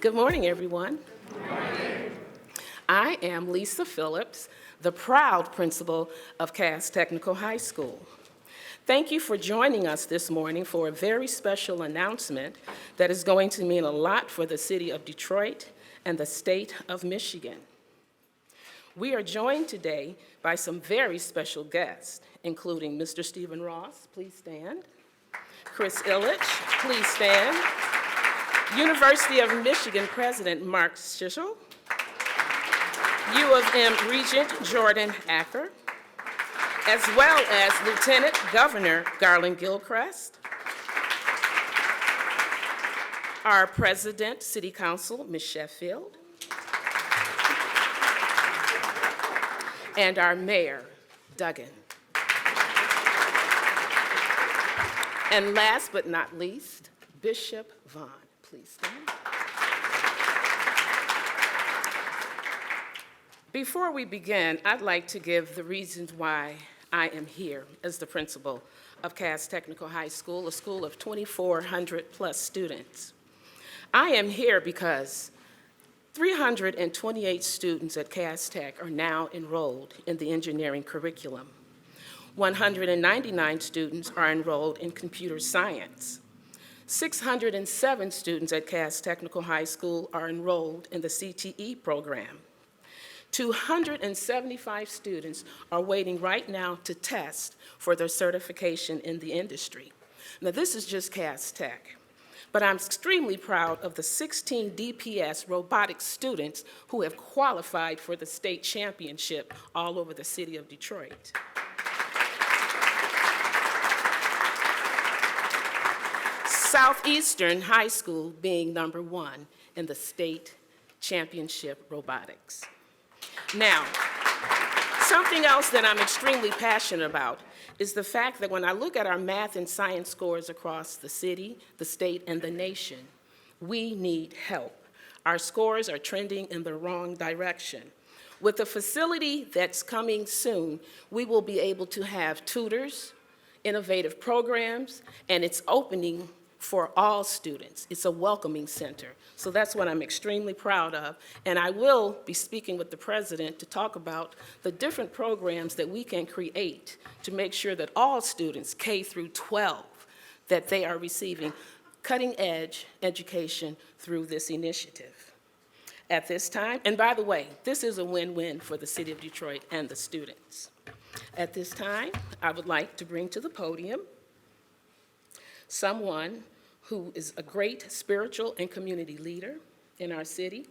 Good morning, everyone. Good morning. I am Lisa Phillips, the proud principal of Cass Technical High School. Thank you for joining us this morning for a very special announcement that is going to mean a lot for the city of Detroit and the state of Michigan. We are joined today by some very special guests, including Mr. Stephen Ross, please stand. Chris Ilitch, please stand. University of Michigan President Mark Schishel. U of M Regent Jordan Acker, as well as Lieutenant Governor Garland Gilchrist. Our President, City Council, Ms. Sheffield. And our Mayor, Duggan. And last but not least, Bishop Vaughn. Please stand. Before we begin, I'd like to give the reasons why I am here as the principal of Cass Technical High School, a school of 2,400 plus students. I am here because 328 students at Cass Tech are now enrolled in the engineering curriculum. 199 students are enrolled in computer science. 607 students at Cass Technical High School are enrolled in the CTE program. 275 students are waiting right now to test for their certification in the industry. Now, this is just Cass Tech, but I'm extremely proud of the 16 DPS robotics students who have qualified for the state championship all over the city of Detroit. Southeastern High School being number one in the state championship robotics. Now, something else that I'm extremely passionate about is the fact that when I look at our math and science scores across the city, the state, and the nation, we need help. Our scores are trending in the wrong direction. With the facility that's coming soon, we will be able to have tutors, innovative programs, and it's opening for all students. It's a welcoming center. So that's what I'm extremely proud of. And I will be speaking with the president to talk about the different programs that we can create to make sure that all students, K through 12, that they are receiving cutting-edge education through this initiative. At this time, and by the way, this is a win-win for the city of Detroit and the students. At this time, I would like to bring to the podium someone who is a great spiritual and community leader in our city,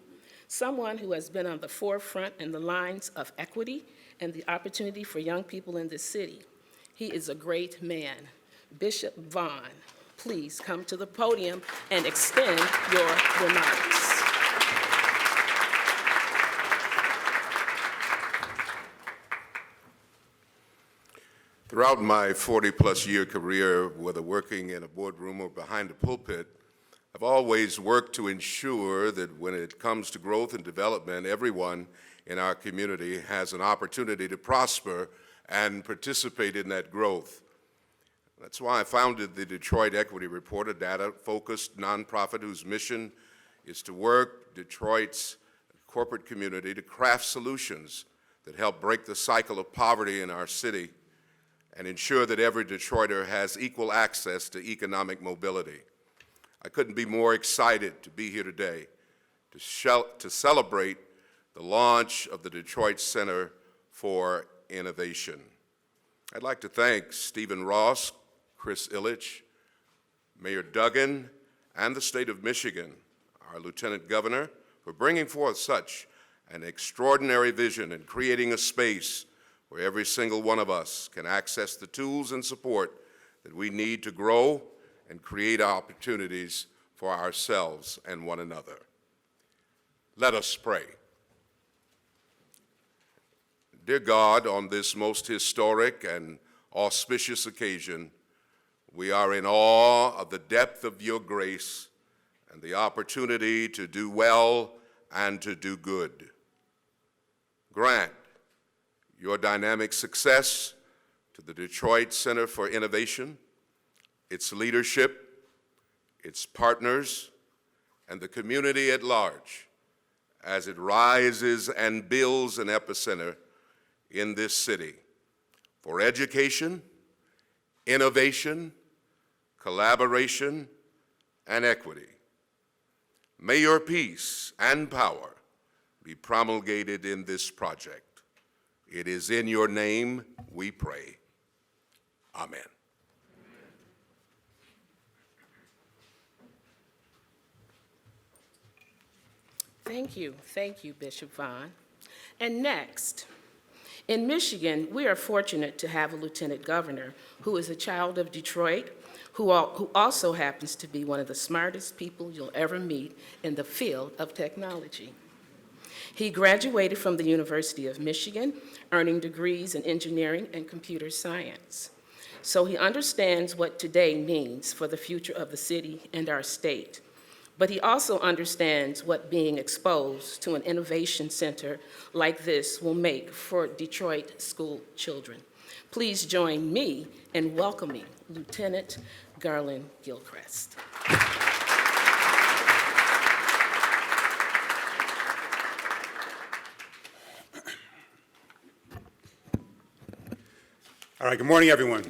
someone who has been on the forefront in the lines of equity and the opportunity for young people in this city. He is a great man. Bishop Vaughn, please come to the podium and extend your remarks. Throughout my 40-plus year career, whether working in a boardroom or behind a pulpit, I've always worked to ensure that when it comes to growth and development, everyone in our community has an opportunity to prosper and participate in that growth. That's why I founded the Detroit Equity Report, a data-focused nonprofit whose mission is to work Detroit's corporate community to craft solutions that help break the cycle of poverty in our city and ensure that every Detroiter has equal access to economic mobility. I couldn't be more excited to be here today to celebrate the launch of the Detroit Center for Innovation. I'd like to thank Stephen Ross, Chris Ilitch, Mayor Duggan, and the state of Michigan, our Lieutenant Governor, for bringing forth such an extraordinary vision and creating a space where every single one of us can access the tools and support that we need to grow and create opportunities for ourselves and one another. Let us pray. Dear God, on this most historic and auspicious occasion, we are in awe of the depth of your grace and the opportunity to do well and to do good. Grant your dynamic success to the Detroit Center for Innovation, its leadership, its partners, and the community at large as it rises and builds an epicenter in this city for education, innovation, collaboration, and equity. May your peace and power be promulgated in this project. It is in your name we pray. Amen. Thank you, Bishop Vaughn. And next, in Michigan, we are fortunate to have a lieutenant governor who is a child of Detroit, who also happens to be one of the smartest people you'll ever meet in the field of technology. He graduated from the University of Michigan, earning degrees in engineering and computer science. So he understands what today means for the future of the city and our state. But he also understands what being exposed to an innovation center like this will make for Detroit school children. Please join me in welcoming Lieutenant Garland Gilchrist. All right, good morning, everyone.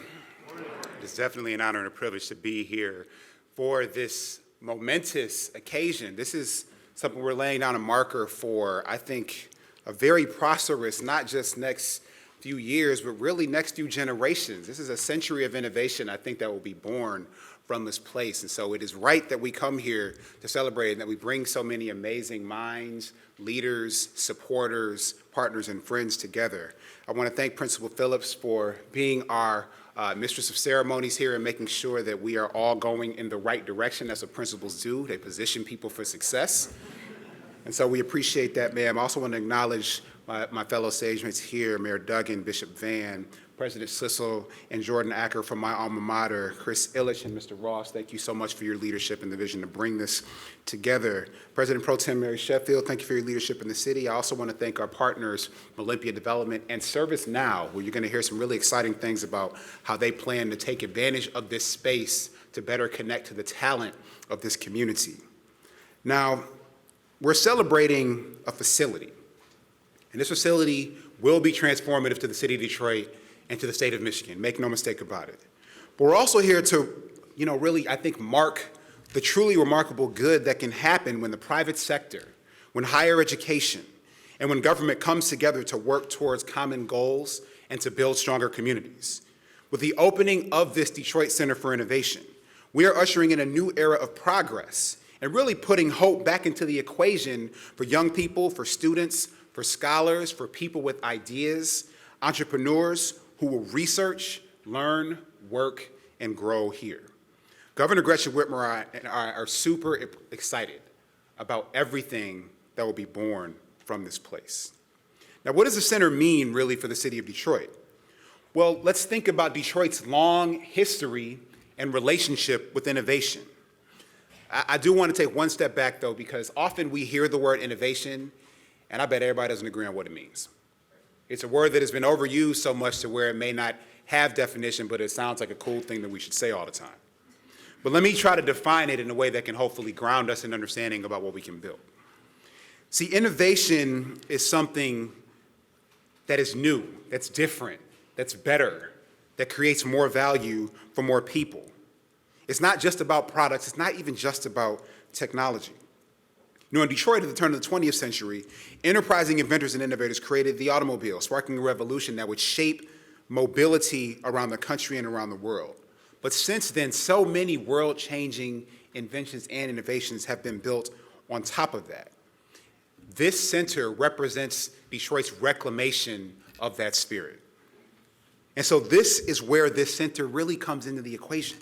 It's definitely an honor and a privilege to be here for this momentous occasion. This is something we're laying down a marker for, I think, a very prosperous, not just next few years, but really next few generations. This is a century of innovation, I think, that will be born from this place. And so it is right that we come here to celebrate and that we bring so many amazing minds, leaders, supporters, partners, and friends together. I want to thank Principal Phillips for being our Mistress of Ceremonies here and making sure that we are all going in the right direction. That's what principals do. They position people for success. And so we appreciate that, ma'am. I also want to acknowledge my fellow sagemates here, Mayor Duggan, Bishop Vaughn, President Sissel, and Jordan Acker from my alma mater, Chris Ilitch and Mr. Ross. Thank you so much for your leadership and the vision to bring this together. President Pro Tem Mary Sheffield, thank you for your leadership in the city. I also want to thank our partners, Olympia Development and Servicenow, where you're going to hear some really exciting things about how they plan to take advantage of this space to better connect to the talent of this community. Now, we're celebrating a facility, and this facility will be transformative to the city of Detroit and to the state of Michigan. Make no mistake about it. But we're also here to, really, I think, mark the truly remarkable good that can happen when the private sector, when higher education, and when government comes together to work towards common goals and to build stronger communities. With the opening of this Detroit Center for Innovation, we are ushering in a new era of progress and really putting hope back into the equation for young people, for students, for scholars, for people with ideas, entrepreneurs who will research, learn, work, and grow here. Governor Gretchen Whitmer and I are super excited about everything that will be born from this place. Now, what does the center mean really for the city of Detroit? Well, let's think about Detroit's long history and relationship with innovation. I do want to take one step back, though, because often we hear the word innovation, and I bet everybody doesn't agree on what it means. It's a word that has been overused so much to where it may not have definition, but it sounds like a cool thing that we should say all the time. But let me try to define it in a way that can hopefully ground us in understanding about what we can build. See, innovation is something that is new, that's different, that's better, that creates more value for more people. It's not just about products, it's not even just about technology. In Detroit at the turn of the 20th century, enterprising inventors and innovators created the automobile, sparking a revolution that would shape mobility around the country and around the world. But since then, so many world-changing inventions and innovations have been built on top of that. This center represents Detroit's reclamation of that spirit. And so this is where this center really comes into the equation.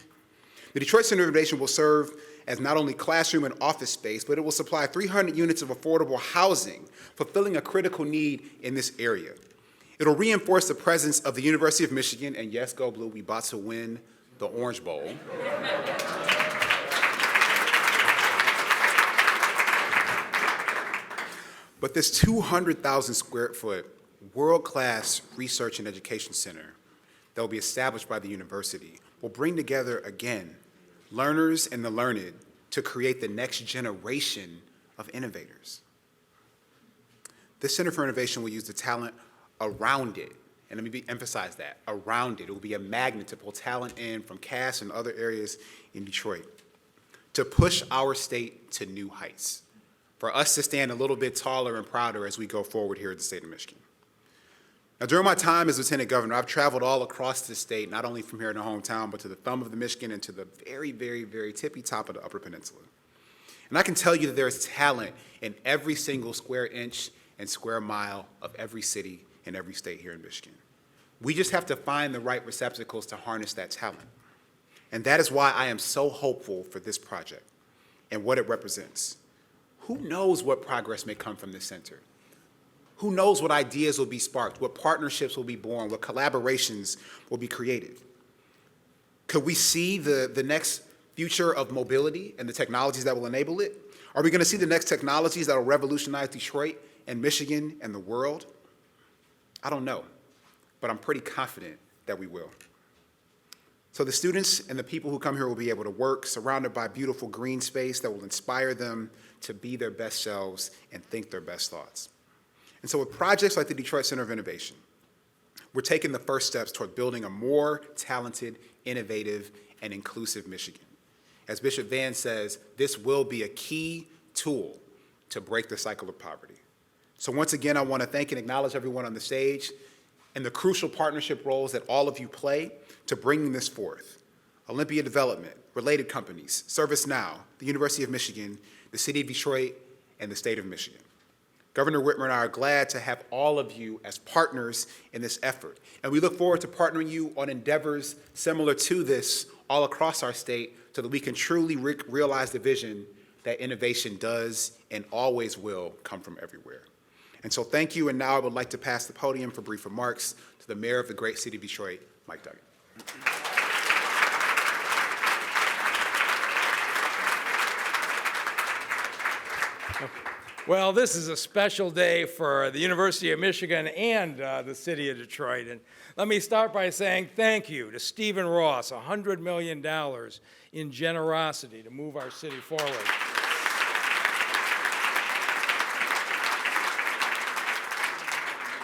The Detroit Center of Innovation will serve as not only classroom and office space, but it will supply 300 units of affordable housing, fulfilling a critical need in this area. It'll reinforce the presence of the University of Michigan, and yes, go Blue, we about to win the Orange Bowl. But this 200,000 square foot world-class research and education center that will be established by the university will bring together, again, learners and the learned to create the next generation of innovators. This Center for Innovation will use the talent around it, and let me emphasize that, around it. It will be a magnet to pull talent in from Cass and other areas in Detroit to push our state to new heights, for us to stand a little bit taller and prouder as we go forward here in the state of Michigan. Now, during my time as Lieutenant Governor, I've traveled all across the state, not only from here in the hometown, but to the thumb of the Michigan and to the very, very, very tippy top of the Upper Peninsula. And I can tell you that there is talent in every single square inch and square mile of every city in every state here in Michigan. We just have to find the right receptacles to harness that talent. And that is why I am so hopeful for this project and what it represents. Who knows what progress may come from this center? Who knows what ideas will be sparked, what partnerships will be born, what collaborations will be created? Could we see the next future of mobility and the technologies that will enable it? Are we going to see the next technologies that will revolutionize Detroit and Michigan and the world? I don't know, but I'm pretty confident that we will. So the students and the people who come here will be able to work surrounded by beautiful green space that will inspire them to be their best selves and think their best thoughts. And so with projects like the Detroit Center of Innovation, we're taking the first steps toward building a more talented, innovative, and inclusive Michigan. As Bishop Vaughn says, this will be a key tool to break the cycle of poverty. So once again, I want to thank and acknowledge everyone on the stage and the crucial partnership roles that all of you play to bringing this forth. Olympia Development, related companies, Servicenow, the University of Michigan, the City of Detroit, and the State of Michigan. Governor Whitmer and I are glad to have all of you as partners in this effort. And we look forward to partnering you on endeavors similar to this all across our state so that we can truly realize the vision that innovation does and always will come from everywhere. And so thank you, and now I would like to pass the podium for brief remarks to the mayor of the great city of Detroit, Mike Duggan. Well, this is a special day for the University of Michigan and the city of Detroit. And let me start by saying thank you to Stephen Ross, $100 million in generosity to move our city forward.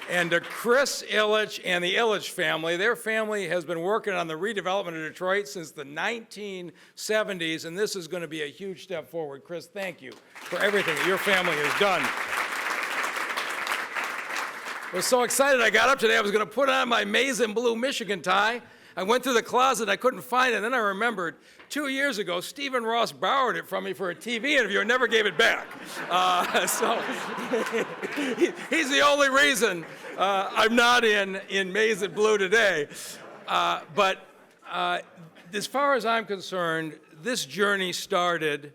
And to Chris Ilitch and the Ilitch family. Their family has been working on the redevelopment of Detroit since the 1970s, and this is going to be a huge step forward. Chris, thank you for everything that your family has done. I was so excited I got up today. I was going to put on my maize and blue Michigan tie. I went through the closet, I couldn't find it, and then I remembered 2 years ago, Stephen Ross borrowed it from me for a TV interview and never gave it back. So he's the only reason I'm not in maize and blue today. But as far as I'm concerned, this journey started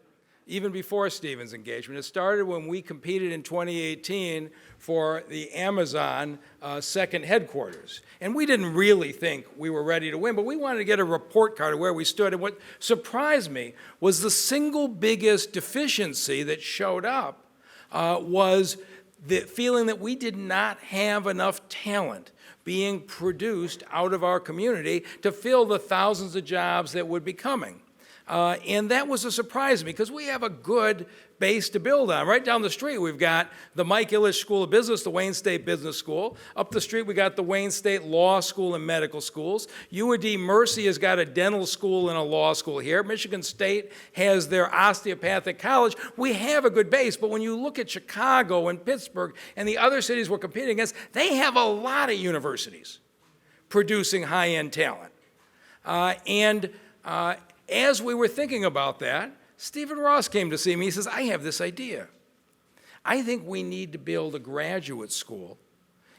even before Stephen's engagement. It started when we competed in 2018 for the Amazon second headquarters. And we didn't really think we were ready to win, but we wanted to get a report card of where we stood. And what surprised me was the single biggest deficiency that showed up was the feeling that we did not have enough talent being produced out of our community to fill the thousands of jobs that would be coming. And that was a surprise to me because we have a good base to build on. Right down the street, we've got the Mike Ilitch School of Business, the Wayne State Business School. Up the street, we got the Wayne State Law School and Medical Schools. UAD Mercy has got a dental school and a law school here. Michigan State has their osteopathic college. We have a good base, but when you look at Chicago and Pittsburgh and the other cities we're competing against, they have a lot of universities producing high-end talent. As we were thinking about that, Stephen Ross came to see me. He says, I have this idea. I think we need to build a graduate school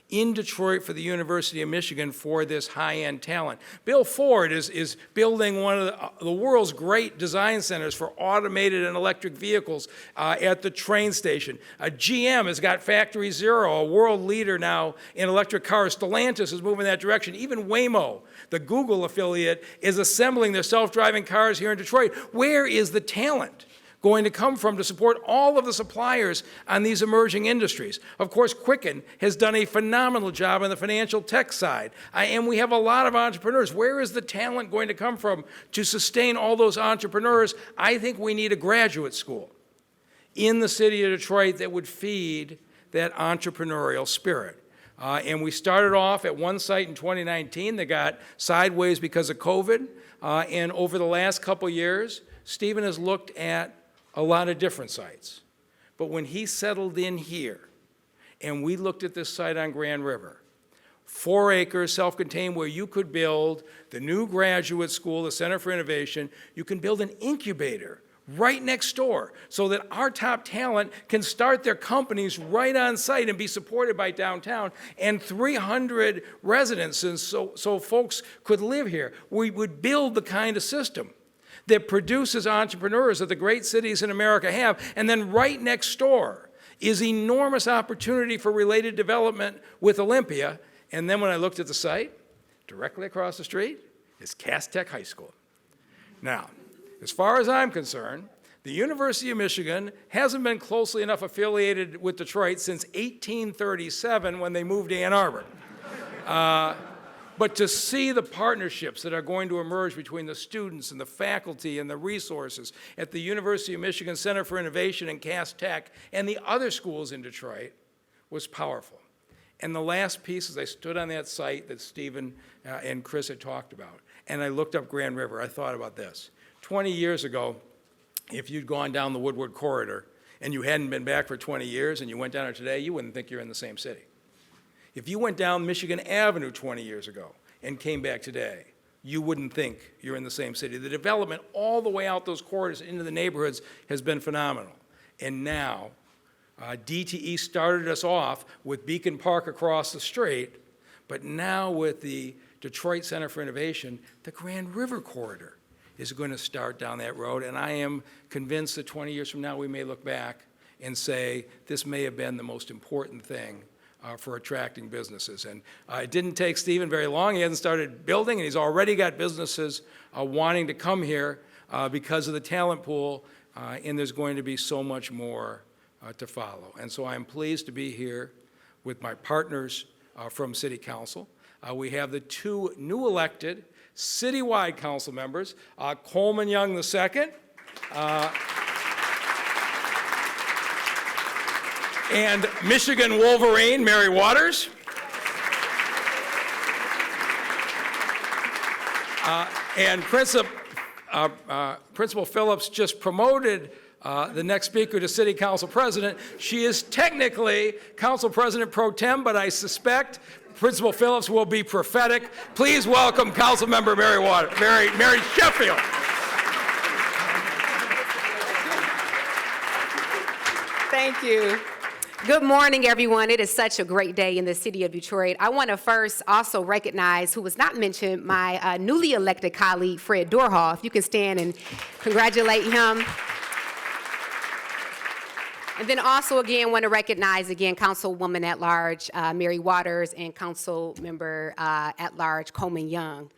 in Detroit for the University of Michigan for this high-end talent. Bill Ford is building one of the world's great design centers for automated and electric vehicles at the train station. GM has got Factory Zero, a world leader now in electric cars. Stellantis is moving that direction. Even Waymo, the Google affiliate, is assembling their self-driving cars here in Detroit. Where is the talent? going to come from to support all of the suppliers on these emerging industries? Of course, Quicken has done a phenomenal job on the financial tech side, and we have a lot of entrepreneurs. Where is the talent going to come from to sustain all those entrepreneurs? I think we need a graduate school in the city of Detroit that would feed that entrepreneurial spirit. And we started off at one site in 2019 that got sideways because of COVID, and over the last couple years, Stephen has looked at a lot of different sites. But when he settled in here, and we looked at this site on Grand River, 4 acres, self-contained, where you could build the new graduate school, the Center for Innovation, you can build an incubator right next door so that our top talent can start their companies right on site and be supported by downtown, and 300 residences so folks could live here. We would build the kind of system that produces entrepreneurs that the great cities in America have, and then right next door is enormous opportunity for related development with Olympia. And then when I looked at the site, directly across the street is Cass Tech High School. Now, as far as I'm concerned, the University of Michigan hasn't been closely enough affiliated with Detroit since 1837 when they moved to Ann Arbor. But to see the partnerships that are going to emerge between the students and the faculty and the resources at the University of Michigan Center for Innovation and Cass Tech and the other schools in Detroit was powerful. And the last piece is I stood on that site that Stephen and Chris had talked about, and I looked up Grand River. I thought about this. 20 years ago, if you'd gone down the Woodward Corridor and you hadn't been back for 20 years and you went down there today, you wouldn't think you're in the same city. If you went down Michigan Avenue 20 years ago and came back today, you wouldn't think you're in the same city. The development all the way out those corridors into the neighborhoods has been phenomenal. And now, DTE started us off with Beacon Park across the street, but now with the Detroit Center for Innovation, the Grand River Corridor is going to start down that road, and I am convinced that 20 years from now we may look back and say this may have been the most important thing for attracting businesses. And it didn't take Stephen very long. He hasn't started building, and he's already got businesses wanting to come here because of the talent pool, and there's going to be so much more to follow. And so I'm pleased to be here with my partners from City Council. We have the 2 new elected citywide council members, Coleman Young II, and Michigan Wolverine, Mary Waters. And Principal Phillips just promoted the next speaker to City Council President. She is technically Council President Pro Tem, but I suspect Principal Phillips will be prophetic. Please welcome Councilmember Mary Sheffield. Thank you. Good morning, everyone. It is such a great day in the city of Detroit. I want to first also recognize, who was not mentioned, my newly elected colleague, Fred Dorhoff. You can stand and congratulate him. And then also, again, want to recognize, again, Councilwoman at Large, Mary Waters, and Council Member at Large, Coleman Young.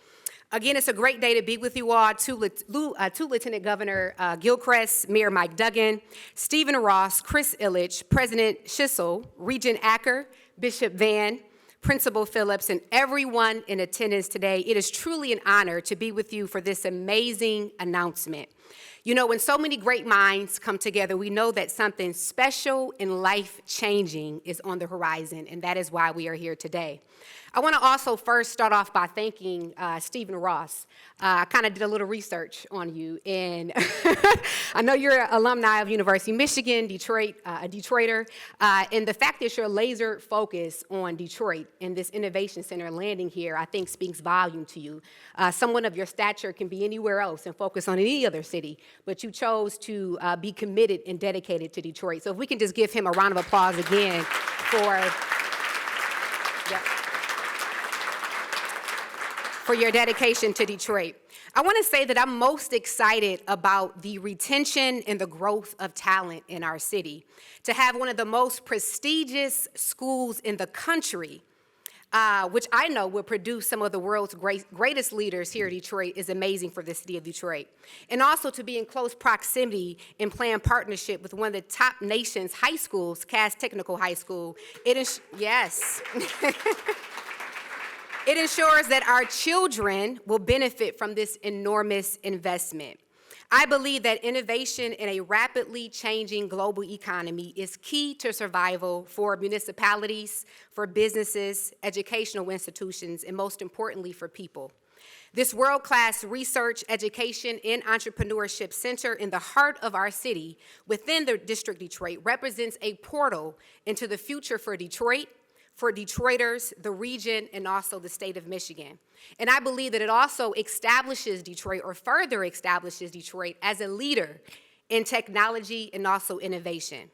Again, it's a great day to be with you all. To Lieutenant Governor Gilchrist, Mayor Mike Duggan, Stephen Ross, Chris Ilitch, President Schissel, Regent Acker, Bishop Van, Principal Phillips, and everyone in attendance today. It is truly an honor to be with you for this amazing announcement. You know, when so many great minds come together, we know that something special and life-changing is on the horizon, and that is why we are here today. I want to also first start off by thanking Stephen Ross. I kind of did a little research on you, and I know you're an alumni of University of Michigan, Detroit, a Detroiter, and the fact that you're laser focused on Detroit and this innovation center landing here, I think speaks volume to you. Someone of your stature can be anywhere else and focus on any other city, but you chose to be committed and dedicated to Detroit. So if we can just give him a round of applause again for your dedication to Detroit. I want to say that I'm most excited about the retention and the growth of talent in our city. To have one of the most prestigious schools in the country which I know will produce some of the world's greatest leaders here in Detroit, is amazing for the city of Detroit. And also to be in close proximity and plan partnership with one of the top nation's high schools, Cass Technical High School. Yes. It ensures that our children will benefit from this enormous investment. I believe that innovation in a rapidly changing global economy is key to survival for municipalities, for businesses, educational institutions, and most importantly, for people. This world-class research, education, and entrepreneurship center in the heart of our city within the District Detroit represents a portal into the future for Detroit, for Detroiters, the region, and also the state of Michigan. And I believe that it also establishes Detroit, or further establishes Detroit, as a leader in technology and also innovation.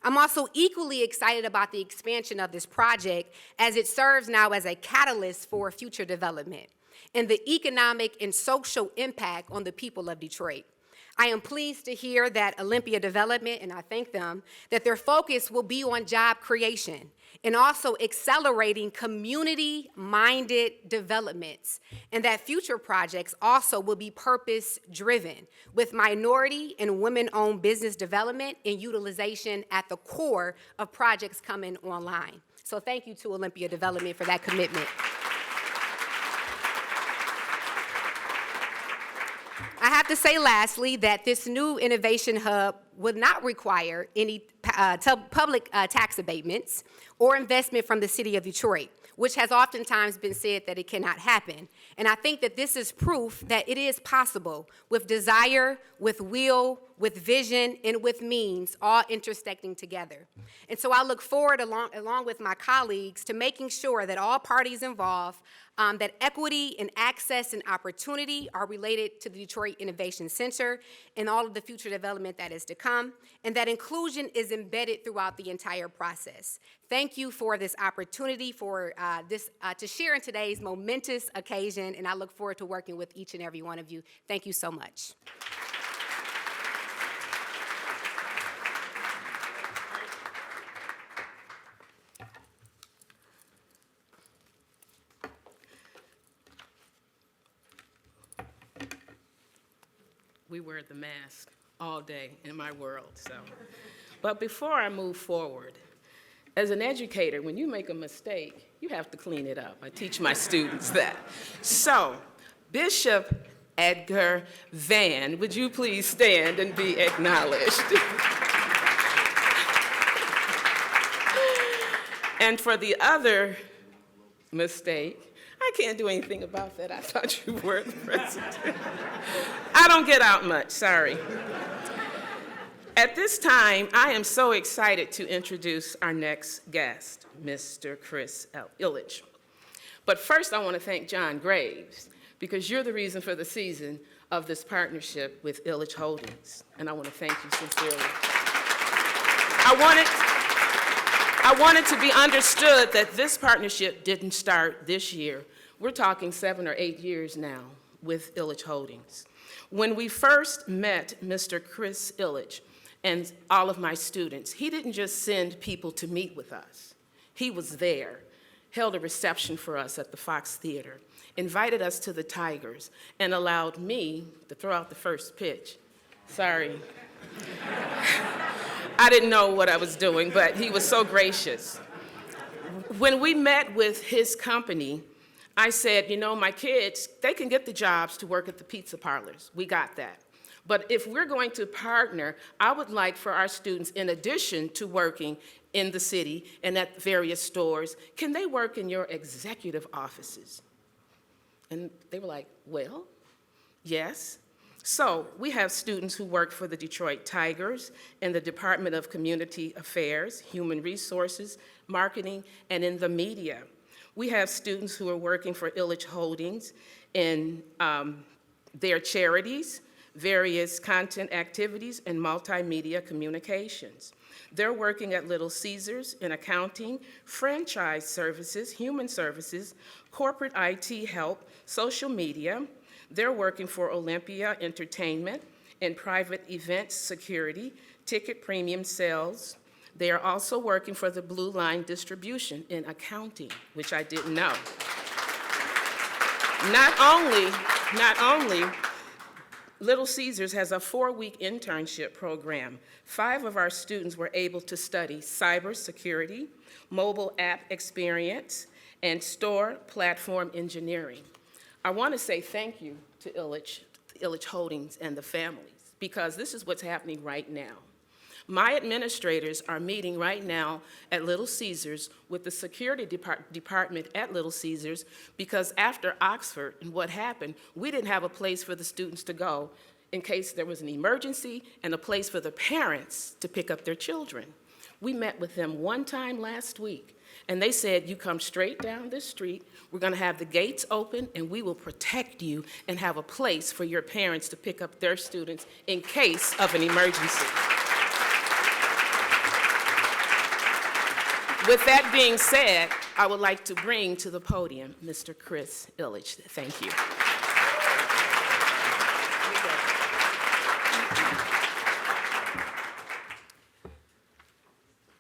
I'm also equally excited about the expansion of this project as it serves now as a catalyst for future development and the economic and social impact on the people of Detroit. I am pleased to hear that Olympia Development, and I thank them, that their focus will be on job creation and also accelerating community-minded developments, and that future projects also will be purpose-driven with minority and women-owned business development and utilization at the core of projects coming online. So thank you to Olympia Development for that commitment. I have to say lastly that this new innovation hub would not require any public tax abatements or investment from the city of Detroit, which has oftentimes been said that it cannot happen. And I think that this is proof that it is possible with desire, with will, with vision, and with means, all intersecting together. And so I look forward, along with my colleagues, to making sure that all parties involved, that equity and access and opportunity are related to the Detroit Innovation Center and all of the future development that is to come, and that inclusion is embedded throughout the entire process. Thank you for this opportunity to share in today's momentous occasion, and I look forward to working with each and every one of you. Thank you so much. We wear the mask all day in my world, so. But before I move forward, as an educator, when you make a mistake, you have to clean it up. I teach my students that. So, Bishop Edgar Van, would you please stand and be acknowledged? And for the other mistake, I can't do anything about that. I thought you were the president. I don't get out much, sorry. At this time, I am so excited to introduce our next guest, Mr. Chris L Ilitch. But first, I want to thank John Graves, because you're the reason for the season of this partnership with Ilitch Holdings, and I want to thank you sincerely. I want it to be understood that this partnership didn't start this year. We're talking 7 or 8 years now with Ilitch Holdings. When we first met Mr. Chris Ilitch and all of my students, he didn't just send people to meet with us. He was there, held a reception for us at the Fox Theater, invited us to the Tigers, and allowed me to throw out the first pitch. Sorry. I didn't know what I was doing, but he was so gracious. When we met with his company, I said, you know, my kids, they can get the jobs to work at the pizza parlors. We got that. But if we're going to partner, I would like for our students, in addition to working in the city and at various stores, can they work in your executive offices? And they were like, well, yes. So we have students who work for the Detroit Tigers in the Department of Community Affairs, Human Resources, Marketing, and in the media. We have students who are working for Ilitch Holdings in their charities, various content activities, and multimedia communications. They're working at Little Caesars in accounting, franchise services, human services, corporate IT help, social media. They're working for Olympia Entertainment in private events security, ticket premium sales. They are also working for the Blue Line Distribution in accounting, which I didn't know. Not only, Little Caesars has a 4-week internship program. 5 of our students were able to study cybersecurity, mobile app experience, and store platform engineering. I want to say thank you to Ilitch Holdings and the families, because this is what's happening right now. My administrators are meeting right now at Little Caesars with the security department at Little Caesars, because after Oxford and what happened, we didn't have a place for the students to go in case there was an emergency, and a place for the parents to pick up their children. We met with them one time last week, and they said, you come straight down this street, we're gonna have the gates open, and we will protect you and have a place for your parents to pick up their students in case of an emergency. With that being said, I would like to bring to the podium Mr. Chris Ilitch. Thank you.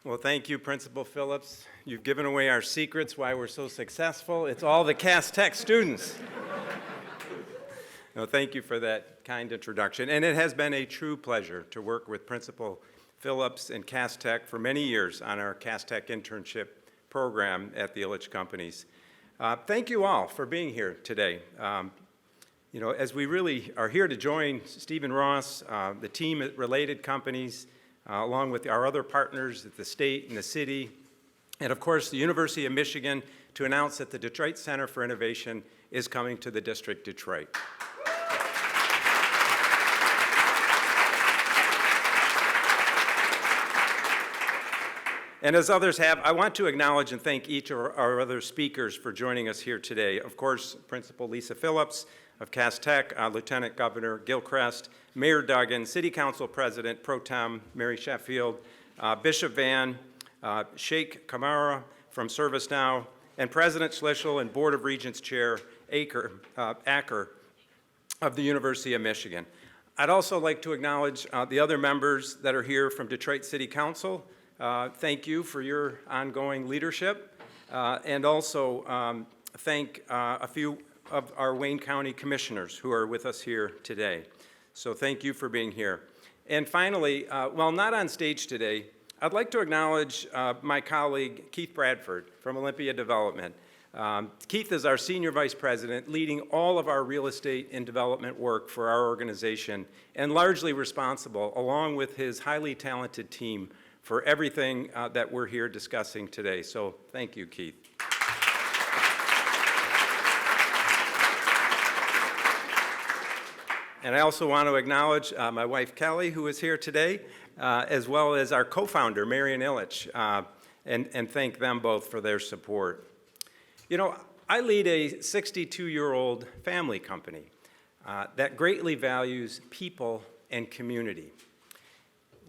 Well, thank you, Principal Phillips. You've given away our secrets why we're so successful. It's all the Cass Tech students. No, thank you for that kind introduction. And it has been a true pleasure to work with Principal Phillips and Cass Tech for many years on our Cass Tech internship program at the Ilitch Companies. Thank you all for being here today. As we really are here to join Stephen Ross, the team at related companies, along with our other partners at the state and the city, and of course the University of Michigan, to announce that the Detroit Center for Innovation is coming to the District Detroit. And as others have, I want to acknowledge and thank each of our other speakers for joining us here today. Of course, Principal Lisa Phillips of Cass Tech, Lieutenant Governor Gilchrist, Mayor Duggan, City Council President Pro Tem Mary Sheffield, Bishop Vaughn, Shay Kamara from Servicenow, and President Schlichtel and Board of Regents Chair Acker of the University of Michigan. I'd also like to acknowledge the other members that are here from Detroit City Council. Thank you for your ongoing leadership, and also thank a few of our Wayne County commissioners who are with us here today. So thank you for being here. And finally, while not on stage today, I'd like to acknowledge my colleague Keith Bradford from Olympia Development. Keith is our Senior Vice President, leading all of our real estate and development work for our organization, and largely responsible, along with his highly talented team, for everything that we're here discussing today. So thank you, Keith. And I also want to acknowledge my wife, Kelly, who is here today, as well as our co-founder, Marion Ilitch, and thank them both for their support. You know, I lead a 62-year-old family company that greatly values people and community.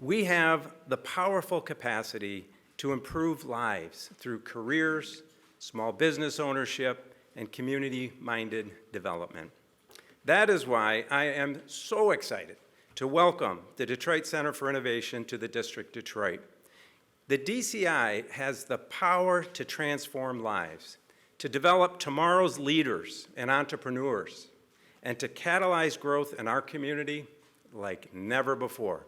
We have the powerful capacity to improve lives through careers, small business ownership, and community-minded development. That is why I am so excited to welcome the Detroit Center for Innovation to the District Detroit. The DCI has the power to transform lives, to develop tomorrow's leaders and entrepreneurs, and to catalyze growth in our community like never before.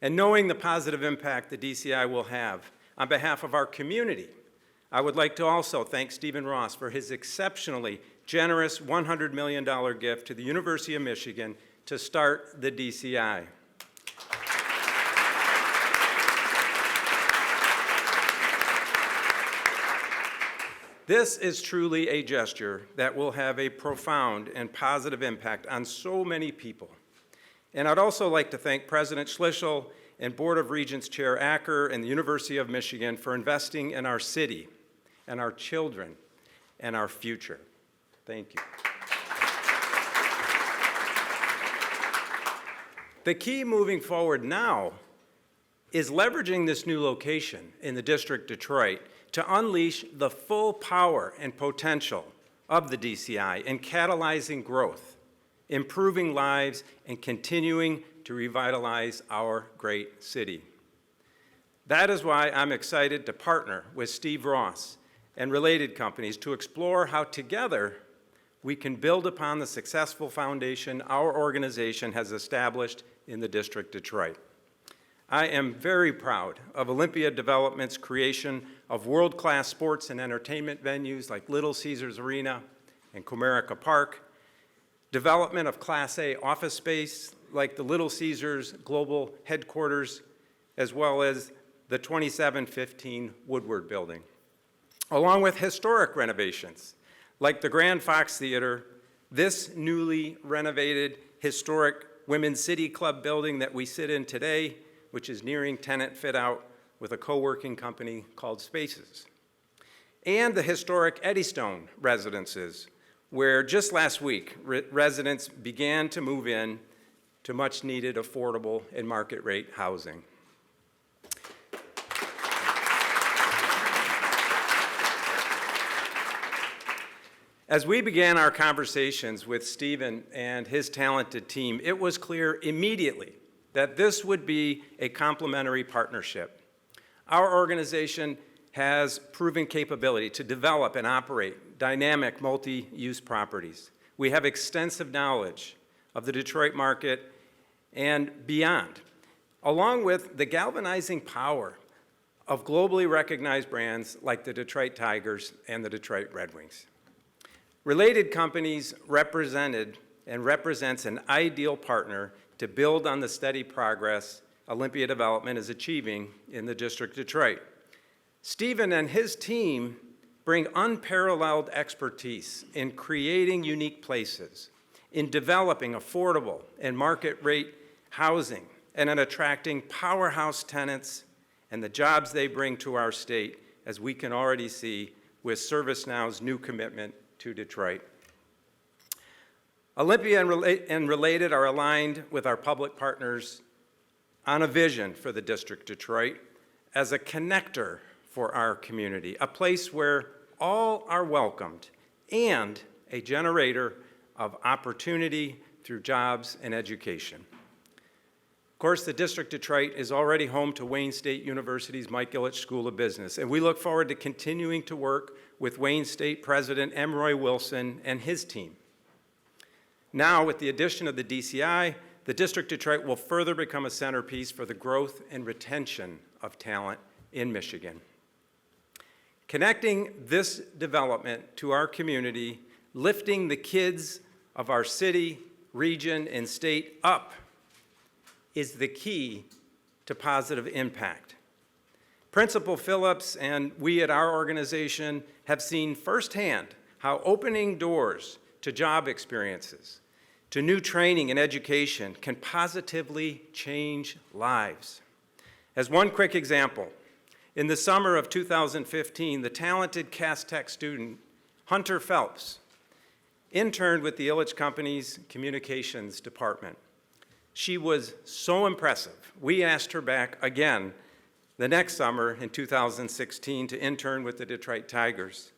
And knowing the positive impact the DCI will have on behalf of our community, I would like to also thank Stephen Ross for his exceptionally generous $100 million gift to the University of Michigan to start the DCI. This is truly a gesture that will have a profound and positive impact on so many people. And I'd also like to thank President Schlichtel and Board of Regents Chair Acker and the University of Michigan for investing in our city and our children and our future. Thank you. The key moving forward now is leveraging this new location in the District Detroit to unleash the full power and potential of the DCI in catalyzing growth, improving lives, and continuing to revitalize our great city. That is why I'm excited to partner with Steve Ross and related companies to explore how together we can build upon the successful foundation our organization has established in the District of Detroit. I am very proud of Olympia Development's creation of world-class sports and entertainment venues like Little Caesars Arena and Comerica Park, development of Class A office space like the Little Caesars Global Headquarters, as well as the 2715 Woodward Building, along with historic renovations like the Grand Fox Theater, this newly renovated historic Women's City Club building that we sit in today, which is nearing tenant fit-out with a co-working company called Spaces, and the historic Eddystone residences, where just last week, residents began to move in to much-needed affordable and market-rate housing. As we began our conversations with Stephen and his talented team, it was clear immediately that this would be a complementary partnership. Our organization has proven capability to develop and operate dynamic multi-use properties. We have extensive knowledge of the Detroit market and beyond, along with the galvanizing power of globally recognized brands like the Detroit Tigers and the Detroit Red Wings. Related companies represented and represents an ideal partner to build on the steady progress Olympia Development is achieving in the District of Detroit. Stephen and his team bring unparalleled expertise in creating unique places, in developing affordable and market-rate housing, and in attracting powerhouse tenants and the jobs they bring to our state, as we can already see with Servicenow's new commitment to Detroit. Olympia and Related are aligned with our public partners on a vision for the District of Detroit as a connector for our community, a place where all are welcomed and a generator of opportunity through jobs and education. Of course, the District of Detroit is already home to Wayne State University's Mike Ilitch School of Business, and we look forward to continuing to work with Wayne State President M. Roy Wilson and his team. Now, with the addition of the DCI, the District of Detroit will further become a centerpiece for the growth and retention of talent in Michigan. Connecting this development to our community, lifting the kids of our city, region, and state up is the key to positive impact. Principal Phillips and we at our organization have seen firsthand how opening doors to job experiences, to new training and education can positively change lives. As one quick example, in the summer of 2015, the talented Cass Tech student, Hunter Phelps, interned with the Ilitch Company's communications department. She was so impressive, we asked her back again the next summer in 2016 to intern with the Detroit Tigers.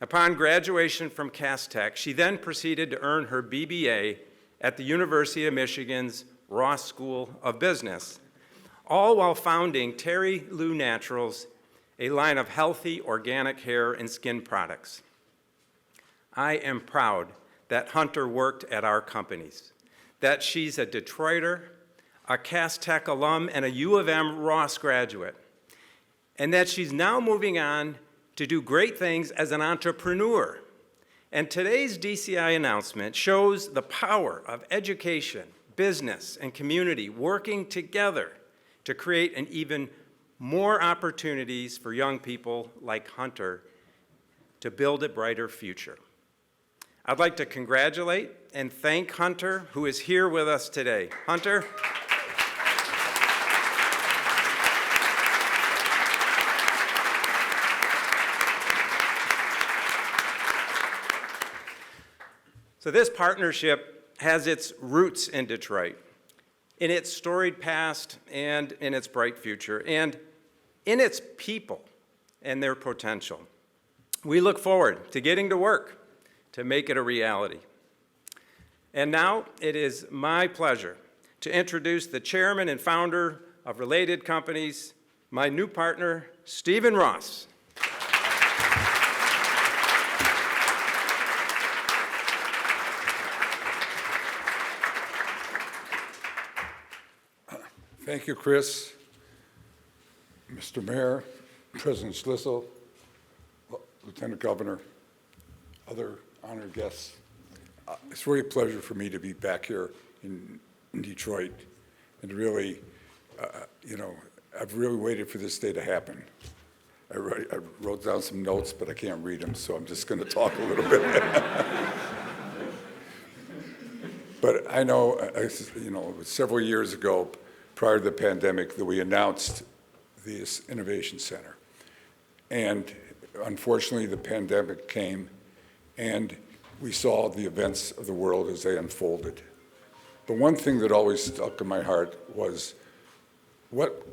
Upon graduation from Cass Tech, she then proceeded to earn her BBA at the University of Michigan's Ross School of Business, all while founding Terry Lou Naturals, a line of healthy organic hair and skin products. I am proud that Hunter worked at our companies, that she's a Detroiter, a Cass Tech alum, and a U of M Ross graduate, and that she's now moving on to do great things as an entrepreneur. And today's DCI announcement shows the power of education, business, and community working together to create an even more opportunities for young people like Hunter to build a brighter future. I'd like to congratulate and thank Hunter, who is here with us today. Hunter. So this partnership has its roots in Detroit, in its storied past and in its bright future, and in its people and their potential. We look forward to getting to work to make it a reality. And now it is my pleasure to introduce the chairman and founder of Related Companies, my new partner, Stephen Ross. Thank you, Chris. Mr. Mayor, President Schlissel, Lieutenant Governor, other honored guests. It's really a pleasure for me to be back here in Detroit and really, I've really waited for this day to happen. I wrote down some notes, but I can't read them, so I'm just going to talk a little bit. But I know, it was several years ago, prior to the pandemic, that we announced this Innovation Center. And unfortunately, the pandemic came, and we saw the events of the world as they unfolded. But one thing that always stuck in my heart was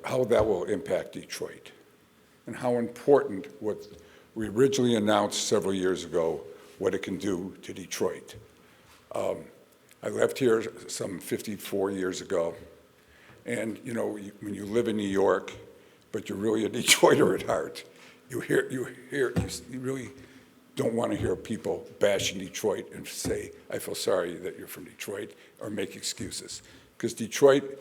how that will impact Detroit, and how important what we originally announced several years ago, what it can do to Detroit. I left here some 54 years ago, and when you live in New York, but you're really a Detroiter at heart, you really don't want to hear people bashing Detroit and say, I feel sorry that you're from Detroit, or make excuses. Because Detroit,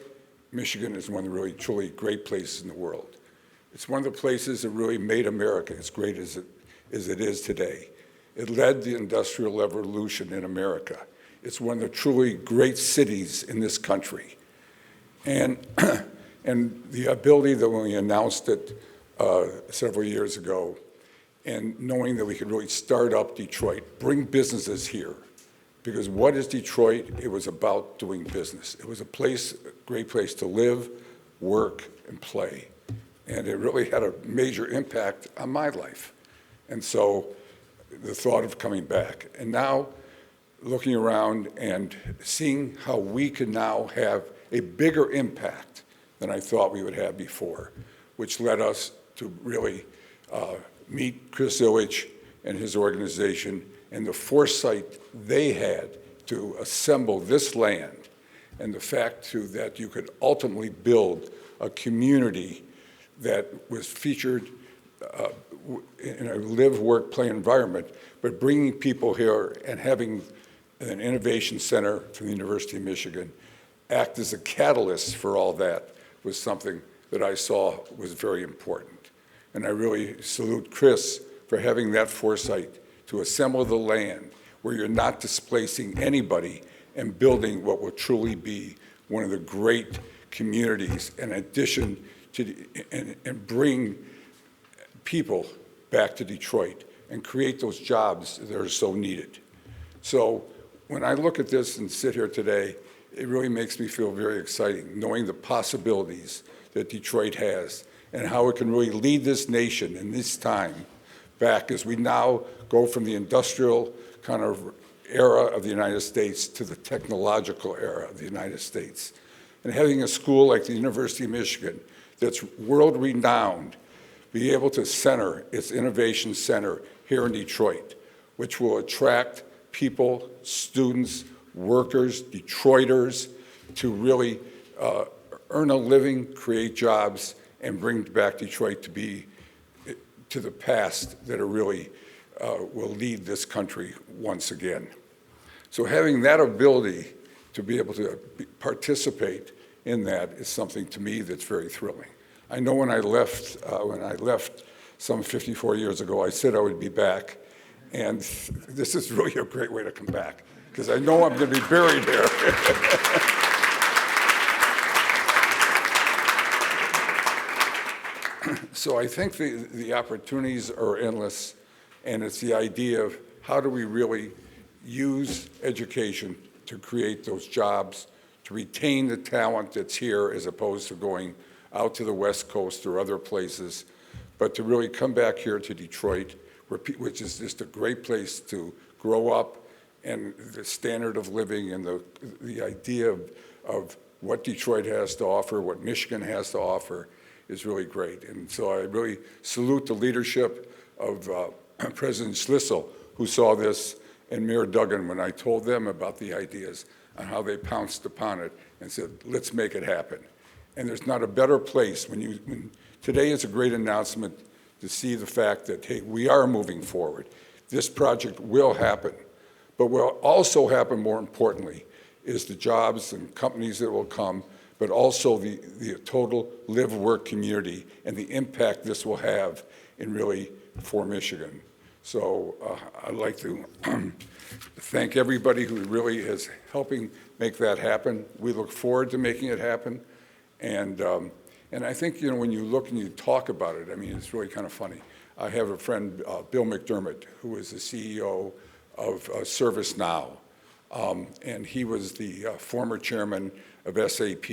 Michigan is one of the really, truly great places in the world. It's one of the places that really made America as great as it is today. It led the Industrial Revolution in America. It's one of the truly great cities in this country. And the ability that when we announced it several years ago, and knowing that we could really start up Detroit, bring businesses here. Because what is Detroit? It was about doing business. It was a great place to live, work, and play. And it really had a major impact on my life. And so the thought of coming back. And now, looking around and seeing how we can now have a bigger impact than I thought we would have before, which led us to really meet Chris Ilitch and his organization and the foresight they had to assemble this land, and the fact too that you could ultimately build a community that was featured in a live, work, play environment, but bringing people here and having an innovation center from the University of Michigan act as a catalyst for all that was something that I saw was very important. And I really salute Chris for having that foresight to assemble the land where you're not displacing anybody and building what will truly be one of the great communities in addition to, and bring people back to Detroit and create those jobs that are so needed. So when I look at this and sit here today, it really makes me feel very exciting, knowing the possibilities that Detroit has and how it can really lead this nation in this time back as we now go from the industrial kind of era of the United States to the technological era of the United States. And having a school like the University of Michigan that's world-renowned be able to center its innovation center here in Detroit, which will attract people, students, workers, Detroiters, to really earn a living, create jobs, and bring back Detroit to be to the past that are really will lead this country once again. So having that ability to be able to participate in that is something to me that's very thrilling. I know when I left some 54 years ago, I said I would be back, and this is really a great way to come back, because I know I'm going to be buried here. So I think the opportunities are endless, and it's the idea of how do we really use education to create those jobs, to retain the talent that's here as opposed to going out to the West Coast or other places, but to really come back here to Detroit, which is just a great place to grow up, and the standard of living and the idea of what Detroit has to offer, what Michigan has to offer, is really great. And so I really salute the leadership of President Schlissel, who saw this, and Mayor Duggan when I told them about the ideas and how they pounced upon it and said, let's make it happen. And there's not a better place today is a great announcement to see the fact that, hey, we are moving forward. This project will happen. But what will also happen, more importantly, is the jobs and companies that will come, but also the total live-work community and the impact this will have in really for Michigan. So I'd like to thank everybody who really is helping make that happen. We look forward to making it happen. And I think, when you look and you talk about it, I mean, it's really kind of funny. I have a friend, Bill McDermott, who is the CEO of Servicenow. And he was the former chairman of SAP.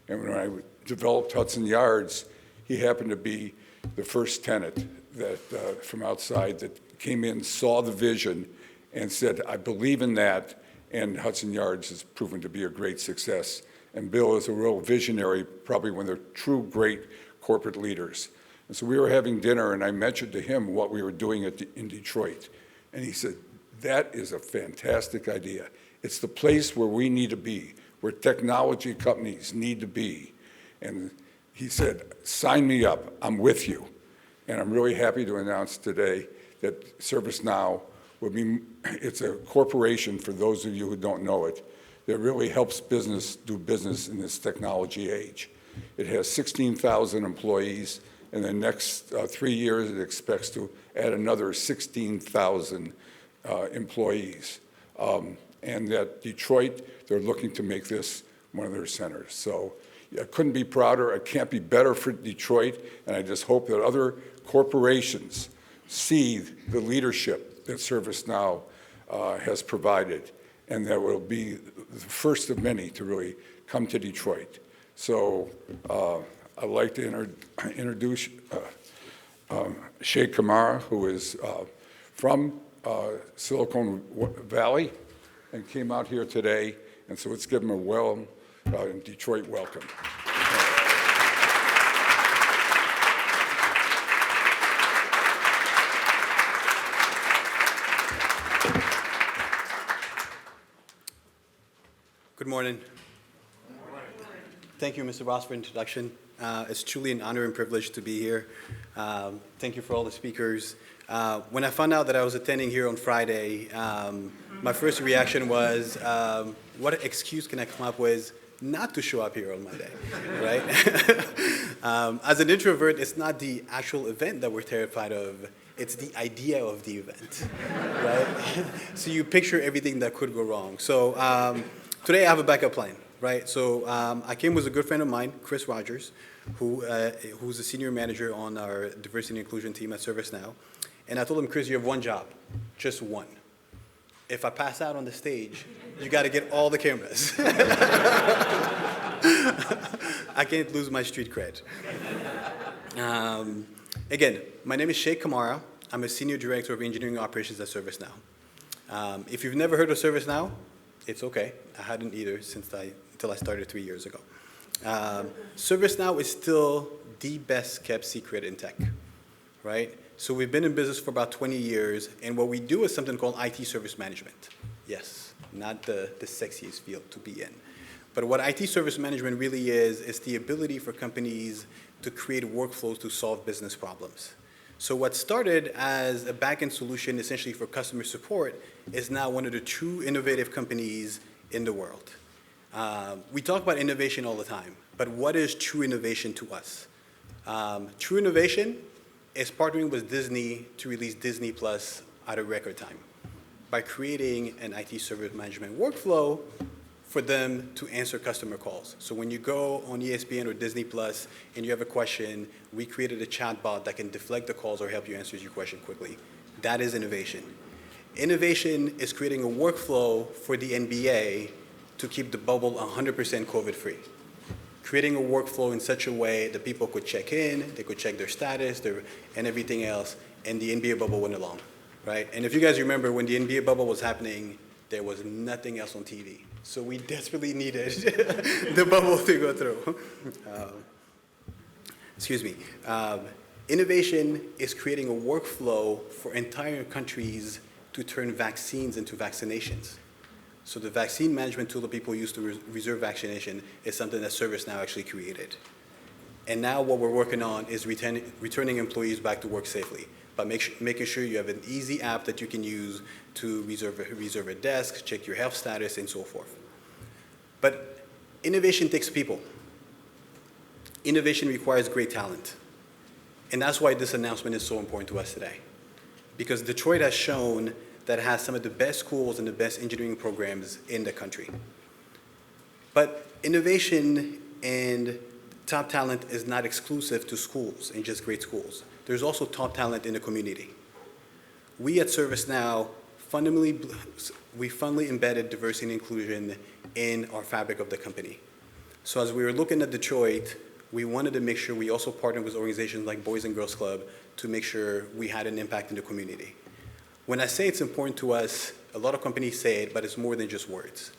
And when I developed Hudson Yards, he happened to be the first tenant that from outside that came in, saw the vision, and said, I believe in that, and Hudson Yards has proven to be a great success. And Bill is a real visionary, probably one of the true great corporate leaders. And so we were having dinner, and I mentioned to him what we were doing in Detroit. And he said, that is a fantastic idea. It's the place where we need to be, where technology companies need to be. And he said, sign me up, I'm with you. And I'm really happy to announce today that Servicenow it's a corporation, for those of you who don't know it, that really helps business do business in this technology age. It has 16,000 employees. In the next 3 years, it expects to add another 16,000 employees. And at Detroit, they're looking to make this one of their centers. So I couldn't be prouder. I can't be better for Detroit. And I just hope that other corporations see the leadership that Servicenow has provided, and that will be the first of many to really come to Detroit. So I'd like to introduce Shay Kamara, who is from Silicon Valley and came out here today. And so let's give him a Detroit welcome. Good morning. Thank you, Mr. Ross, for the introduction. It's truly an honor and privilege to be here. Thank you for all the speakers. When I found out that I was attending here on Friday, my first reaction was, what excuse can I come up with not to show up here on Monday, right? As an introvert, it's not the actual event that we're terrified of, it's the idea of the event, right? So you picture everything that could go wrong. So today I have a backup plan, right? So I came with a good friend of mine, Chris Rogers, who's a senior manager on our diversity and inclusion team at Servicenow. And I told him, Chris, you have one job, just one. If I pass out on the stage, you got to get all the cameras. I can't lose my street cred. Again, my name is Shay Kamara. I'm a senior director of engineering operations at Servicenow. If you've never heard of Servicenow, it's okay. I hadn't either until I started 3 years ago. Servicenow is still the best kept secret in tech, right? So we've been in business for about 20 years, and what we do is something called IT service management. Yes, not the sexiest field to be in. But what IT service management really is the ability for companies to create workflows to solve business problems. So what started as a back-end solution essentially for customer support is now one of the true innovative companies in the world. We talk about innovation all the time, but what is true innovation to us? True innovation is partnering with Disney to release Disney Plus at a record time by creating an IT service management workflow for them to answer customer calls. So when you go on ESPN or Disney Plus and you have a question, we created a chatbot that can deflect the calls or help you answer your question quickly. That is innovation. Innovation is creating a workflow for the NBA to keep the bubble 100% COVID-free. Creating a workflow in such a way that people could check in, they could check their status, and everything else, and the NBA bubble went along, right? And if you guys remember, when the NBA bubble was happening, there was nothing else on TV. So we desperately needed the bubble to go through. Innovation is creating a workflow for entire countries to turn vaccines into vaccinations. So the vaccine management tool that people use to reserve vaccination is something that Servicenow actually created. And now what we're working on is returning employees back to work safely by making sure you have an easy app that you can use to reserve a desk, check your health status, and so forth. But innovation takes people. Innovation requires great talent. And that's why this announcement is so important to us today. Because Detroit has shown that it has some of the best schools and the best engineering programs in the country. But innovation and top talent is not exclusive to schools and just great schools. There's also top talent in the community. We at Servicenow fundamentally embedded diversity and inclusion in our fabric of the company. So as we were looking at Detroit, we wanted to make sure we also partnered with organizations like Boys and Girls Club to make sure we had an impact in the community. When I say it's important to us, a lot of companies say it, but it's more than just words.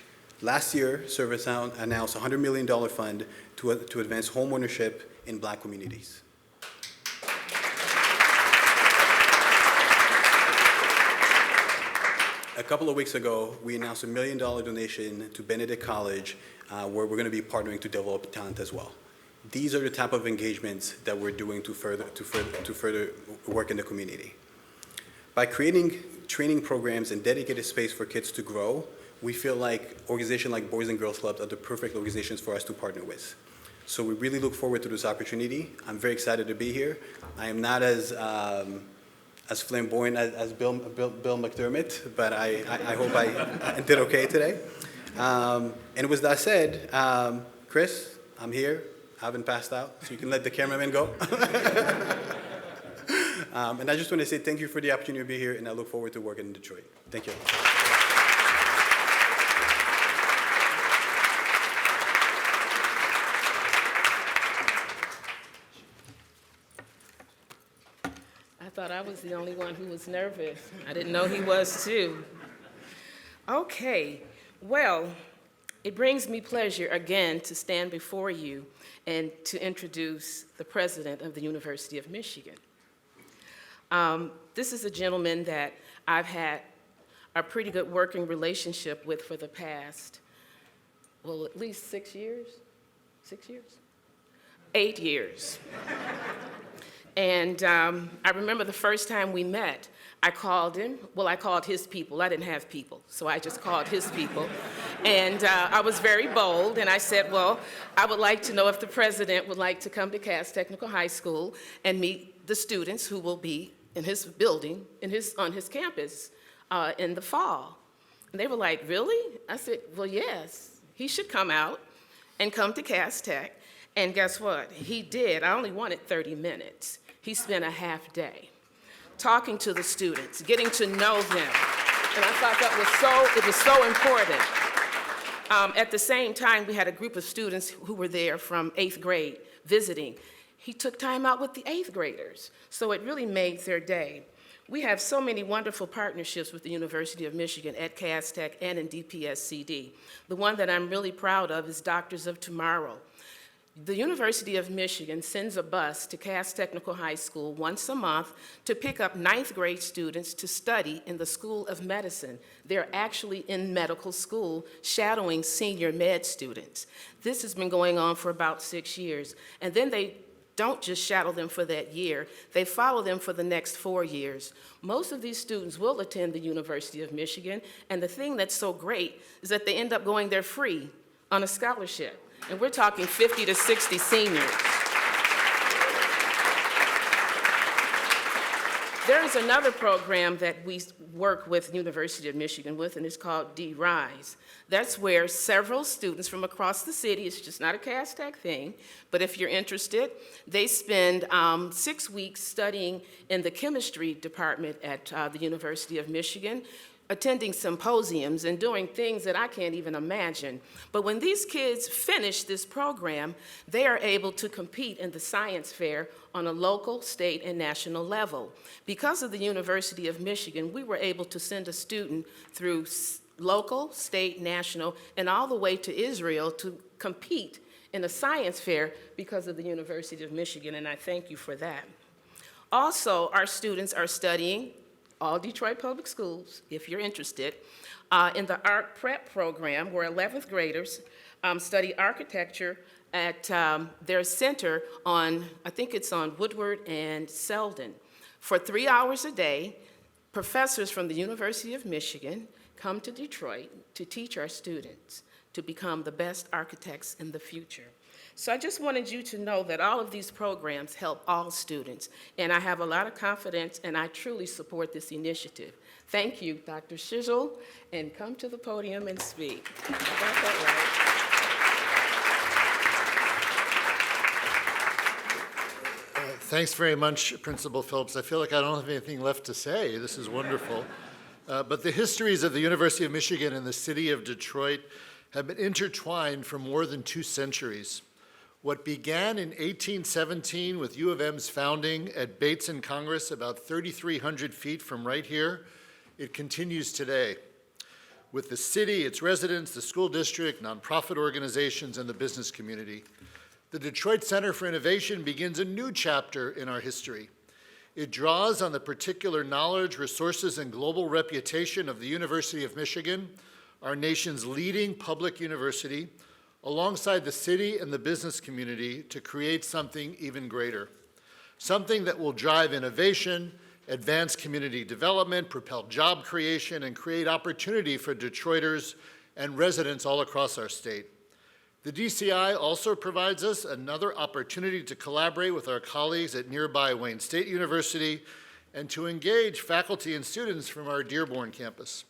Last year, Servicenow announced a $100 million fund to advance home ownership in Black communities. A couple of weeks ago, we announced a $1 million donation to Benedict College, where we're going to be partnering to develop talent as well. These are the type of engagements that we're doing to further work in the community. By creating training programs and dedicated space for kids to grow, we feel like organizations like Boys and Girls Clubs are the perfect organizations for us to partner with. So we really look forward to this opportunity. I'm very excited to be here. I am not as flamboyant as Bill McDermott, but I hope I did okay today. And with that said, Chris, I'm here. I haven't passed out, so you can let the cameraman go. And I just want to say thank you for the opportunity to be here, and I look forward to working in Detroit. Thank you. I thought I was the only one who was nervous. I didn't know he was too. Okay, well, it brings me pleasure again to stand before you and to introduce the president of the University of Michigan. This is a gentleman that I've had a pretty good working relationship with for the past, well, at least 6 years? 6 years? 8 years. And I remember the first time we met, I called him. Well, I called his people. I didn't have people, so I just called his people. And I was very bold, and I said, well, I would like to know if the president would like to come to Cass Technical High School and meet the students who will be in his building, on his campus in the fall. And they were like, really? I said, well, yes, he should come out and come to Cass Tech. And guess what? He did. I only wanted 30 minutes. He spent a half day talking to the students, getting to know them. And I thought it was so important. At the same time, we had a group of students who were there from 8th grade visiting. He took time out with the 8th graders, so it really made their day. We have so many wonderful partnerships with the University of Michigan at Cass Tech and in DPSCD. The one that I'm really proud of is Doctors of Tomorrow. The University of Michigan sends a bus to Cass Technical High School once a month to pick up 9th grade students to study in the School of Medicine. They're actually in medical school shadowing senior med students. This has been going on for about 6 years. And then they don't just shadow them for that year, they follow them for the next 4 years. Most of these students will attend the University of Michigan, and the thing that's so great is that they end up going there free on a scholarship. And we're talking 50 to 60 seniors. There is another program that we work with University of Michigan with, and it's called D-Rise. That's where several students from across the city, it's just not a Cass Tech thing, but if you're interested, they spend 6 weeks studying in the chemistry department at the University of Michigan, attending symposiums and doing things that I can't even imagine. But when these kids finish this program, they are able to compete in the science fair on a local, state, and national level. Because of the University of Michigan, we were able to send a student through local, state, national, and all the way to Israel to compete in a science fair because of the University of Michigan, and I thank you for that. Also, our students are studying all Detroit Public Schools, if you're interested, in the Art Prep program, where 11th graders study architecture at their center on, I think it's on Woodward and Selden. For 3 hours a day, professors from the University of Michigan come to Detroit to teach our students to become the best architects in the future. So I just wanted you to know that all of these programs help all students, and I have a lot of confidence, and I truly support this initiative. Thank you, Dr. Shizzle, and come to the podium and speak. I got that right. Thanks very much, Principal Phillips. I feel like I don't have anything left to say. This is wonderful. But the histories of the University of Michigan and the city of Detroit have been intertwined for more than 2 centuries. What began in 1817 with U of M's founding at Bates in Congress, about 3,300 feet from right here, it continues today with the city, its residents, the school district, nonprofit organizations, and the business community. The Detroit Center for Innovation begins a new chapter in our history. It draws on the particular knowledge, resources, and global reputation of the University of Michigan, our nation's leading public university, alongside the city and the business community to create something even greater, something that will drive innovation, advance community development, propel job creation, and create opportunity for Detroiters and residents all across our state. The DCI also provides us another opportunity to collaborate with our colleagues at nearby Wayne State University and to engage faculty and students from our Dearborn campus.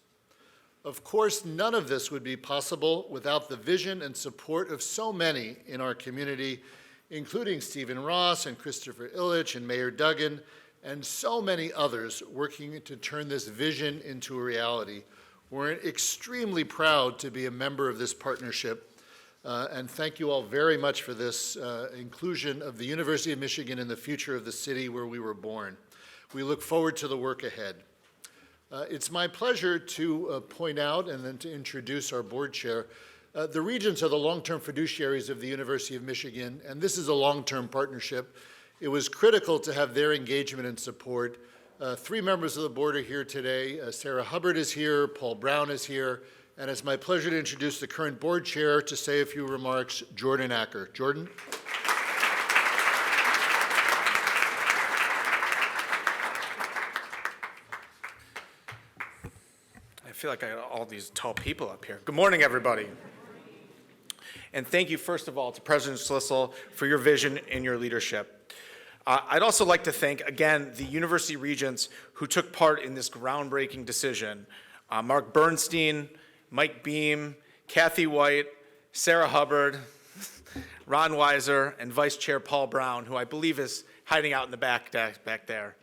Of course, none of this would be possible without the vision and support of so many in our community, including Stephen Ross and Christopher Ilitch and Mayor Duggan, and so many others working to turn this vision into a reality. We're extremely proud to be a member of this partnership. And thank you all very much for this inclusion of the University of Michigan in the future of the city where we were born. We look forward to the work ahead. It's my pleasure to point out and then to introduce our board chair. The regents are the long-term fiduciaries of the University of Michigan, and this is a long-term partnership. It was critical to have their engagement and support. 3 members of the board are here today. Sarah Hubbard is here, Paul Brown is here, and it's my pleasure to introduce the current board chair to say a few remarks, Jordan Acker. Jordan? I feel like I got all these tall people up here. Good morning, everybody. And thank you, first of all, to President Schlissel for your vision and your leadership. I'd also like to thank, again, the university regents who took part in this groundbreaking decision. Mark Bernstein, Mike Beam, Kathy White, Sarah Hubbard, Ron Weiser, and Vice Chair Paul Brown, who I believe is hiding out in the back there.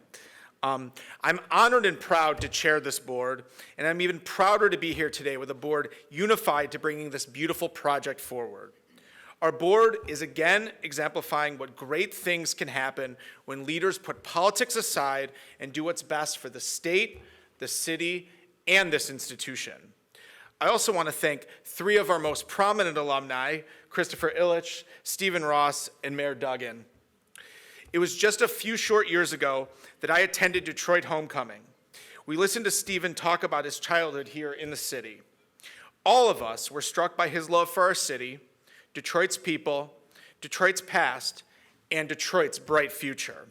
I'm honored and proud to chair this board, and I'm even prouder to be here today with a board unified to bringing this beautiful project forward. Our board is again exemplifying what great things can happen when leaders put politics aside and do what's best for the state, the city, and this institution. I also want to thank 3 of our most prominent alumni, Christopher Ilitch, Stephen Ross, and Mayor Duggan. It was just a few short years ago that I attended Detroit Homecoming. We listened to Stephen talk about his childhood here in the city. All of us were struck by his love for our city, Detroit's people, Detroit's past, and Detroit's bright future.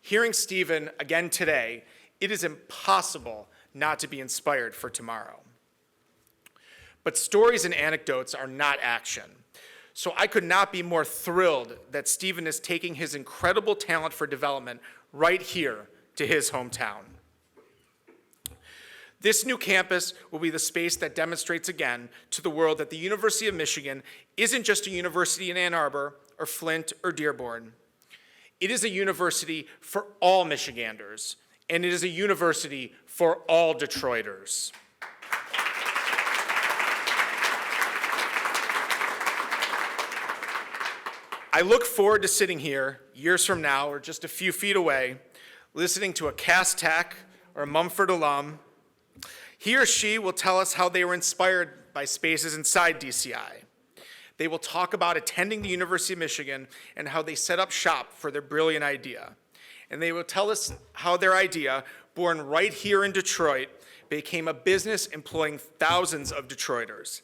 Hearing Stephen again today, it is impossible not to be inspired for tomorrow. But stories and anecdotes are not action. So I could not be more thrilled that Stephen is taking his incredible talent for development right here to his hometown. This new campus will be the space that demonstrates again to the world that the University of Michigan isn't just a university in Ann Arbor or Flint or Dearborn. It is a university for all Michiganders, and it is a university for all Detroiters. I look forward to sitting here years from now, or just a few feet away, listening to a Cass Tech or a Mumford alum. He or she will tell us how they were inspired by spaces inside DCI. They will talk about attending the University of Michigan and how they set up shop for their brilliant idea. And they will tell us how their idea born right here in Detroit, became a business employing thousands of Detroiters.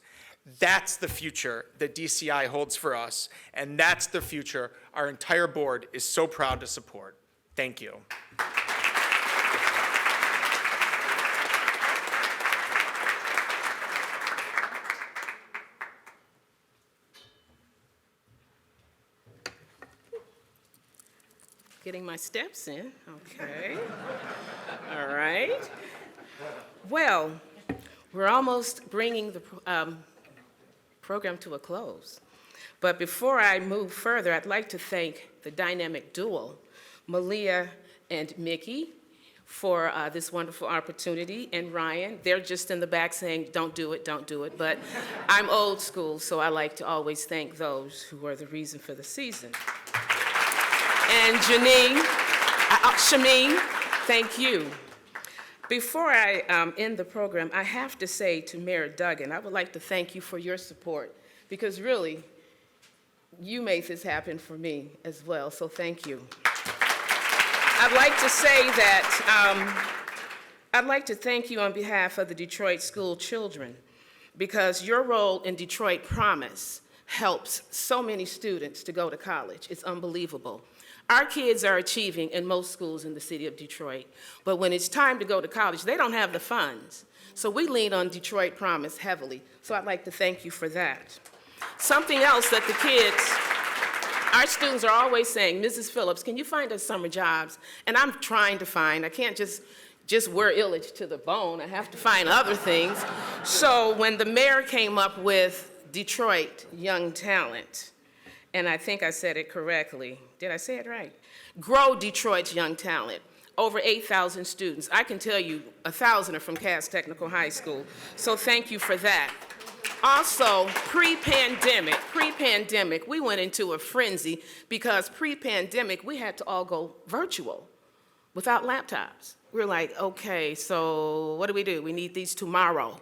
That's the future that DCI holds for us, and that's the future our entire board is so proud to support. Thank you. Getting my steps in, okay. All right. Well, we're almost bringing the program to a close. But before I move further, I'd like to thank the dynamic duo, Malia and Mickey, for this wonderful opportunity, and Ryan. They're just in the back saying, don't do it, don't do it. But I'm old school, so I like to always thank those who are the reason for the season. And Janine, Shameen, thank you. Before I end the program, I have to say to Mayor Duggan, I would like to thank you for your support, because really, you made this happen for me as well, so thank you. I'd like to say that, I'd like to thank you on behalf of the Detroit school children, because your role in Detroit Promise helps so many students to go to college. It's unbelievable. Our kids are achieving in most schools in the city of Detroit, but when it's time to go to college, they don't have the funds. So we lean on Detroit Promise heavily, so I'd like to thank you for that. Something else that the kids, our students are always saying, Mrs. Phillips, can you find us summer jobs? And I'm trying to find, I can't just wear Ilitch to the bone, I have to find other things. So when the mayor came up with Detroit Young Talent, and I think I said it correctly. Did I say it right? Grow Detroit's Young Talent. Over 8,000 students. I can tell you 1,000 are from Cass Technical High School, so thank you for that. Also, pre-pandemic, we went into a frenzy because pre-pandemic, we had to all go virtual without laptops. We were like, okay, so what do? We need these tomorrow.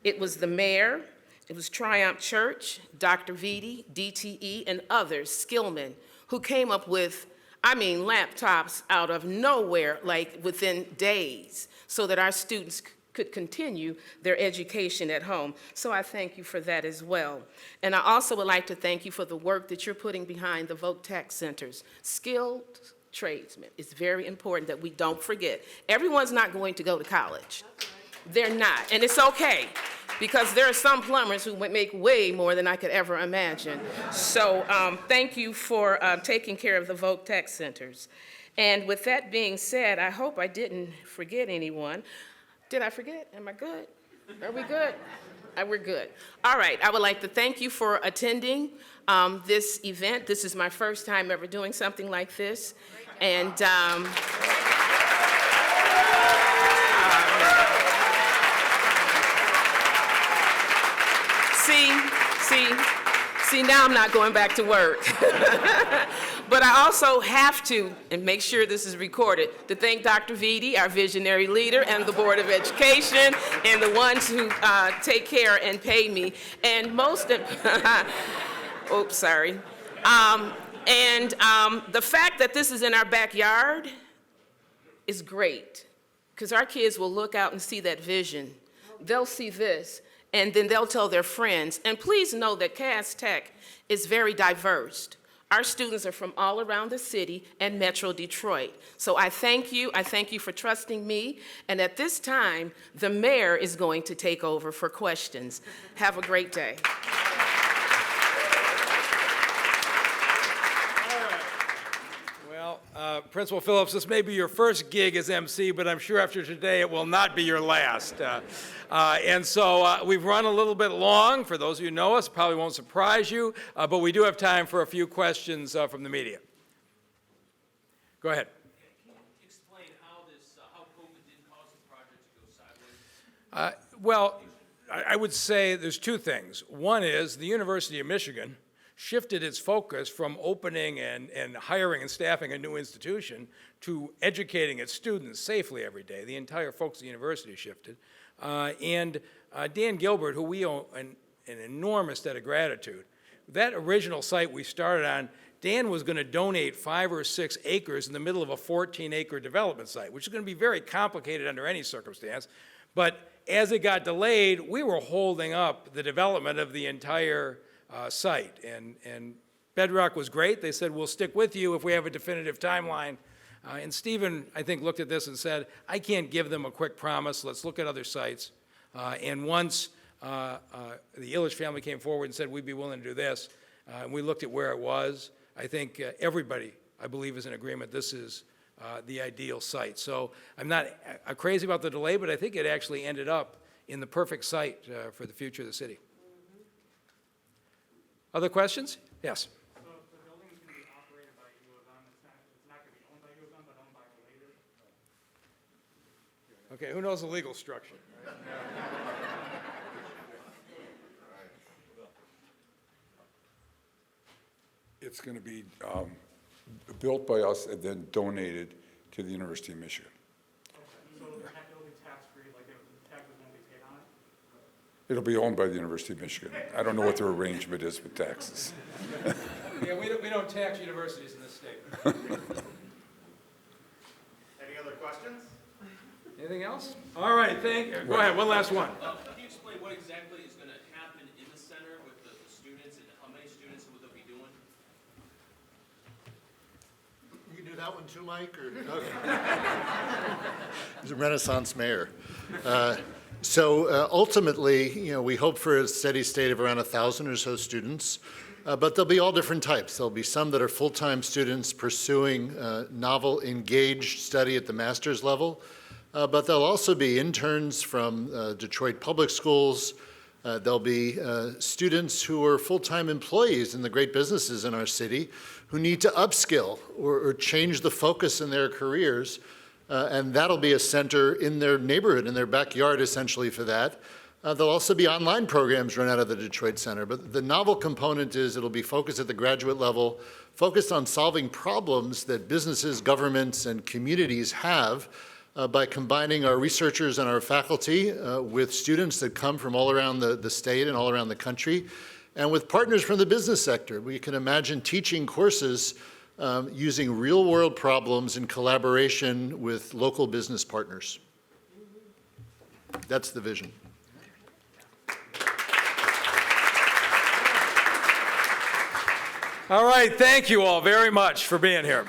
It was the mayor, it was Triumph Church, Dr. Vitti, DTE, and others, Skillman, who came up with, laptops out of nowhere, like within days, so that our students could continue their education at home. So I thank you for that as well. And I also would like to thank you for the work that you're putting behind the Voc Tech Centers. Skilled tradesmen. It's very important that we don't forget. Everyone's not going to go to college. They're not, and it's okay, because there are some plumbers who make way more than I could ever imagine. So thank you for taking care of the Voc Tech Centers. And with that being said, I hope I didn't forget anyone. Did I forget? Am I good? Are we good? We're good. All right, I would like to thank you for attending this event. This is my first time ever doing something like this. And See, now I'm not going back to work. But I also have to, and make sure this is recorded, to thank Dr. Vitti, our visionary leader, and the Board of Education, and the ones who take care and pay me. And most of, oops, sorry. The fact that this is in our backyard is great, because our kids will look out and see that vision. They'll see this, and then they'll tell their friends. And please know that Cass Tech is very diverse. Our students are from all around the city and Metro Detroit. So I thank you for trusting me. And at this time, the mayor is going to take over for questions. Have a great day. Principal Phillips, this may be your first gig as MC, but I'm sure after today it will not be your last. And so we've run a little bit long. For those of you who know us, it probably won't surprise you, but we do have time for a few questions from the media. Go ahead. Can you explain how COVID didn't cause the project to go sideways? Well, I would say there's two things. One is the University of Michigan shifted its focus from opening and hiring and staffing a new institution to educating its students safely every day. The entire focus of the university shifted. And Dan Gilbert, who we owe an enormous debt of gratitude, that original site we started on, Dan was going to donate 5 or 6 acres in the middle of a 14-acre development site, which is going to be very complicated under any circumstance. But as it got delayed, we were holding up the development of the entire site. And Bedrock was great. They said, we'll stick with you if we have a definitive timeline. And Stephen, I think, looked at this and said, I can't give them a quick promise. Let's look at other sites. And once the Ilitch family came forward and said, we'd be willing to do this, and we looked at where it was, I think everybody, I believe, is in agreement this is the ideal site. So I'm not crazy about the delay, but I think it actually ended up in the perfect site for the future of the city. Other questions? Yes. So the building is going to be operated by U of M. It's not going to be owned by U of M, but owned by a later. Okay, who knows the legal structure? It's going to be built by us and then donated to the University of Michigan. Okay. So it'll be tax-free, like the taxes won't be paid on it? It'll be owned by the University of Michigan. I don't know what their arrangement is with taxes. Yeah, we don't tax universities in this state. Any other questions? Anything else? All right, thank you. Go ahead, one last one. Can you explain what exactly is going to happen in the center with the students and how many students will they be doing? You can do that one too, Mike, or? Okay. He's a Renaissance mayor. So ultimately, we hope for a steady state of around 1,000 or so students, but there'll be all different types. There'll be some that are full-time students pursuing novel, engaged study at the master's level, but there'll also be interns from Detroit Public Schools. There'll be students who are full-time employees in the great businesses in our city who need to upskill or change the focus in their careers. And that'll be a center in their neighborhood, in their backyard, essentially, for that. There'll also be online programs run out of the Detroit Center. But the novel component is it'll be focused at the graduate level, focused on solving problems that businesses, governments, and communities have by combining our researchers and our faculty with students that come from all around the state and all around the country, and with partners from the business sector. We can imagine teaching courses using real-world problems in collaboration with local business partners. That's the vision. All right, thank you all very much for being here.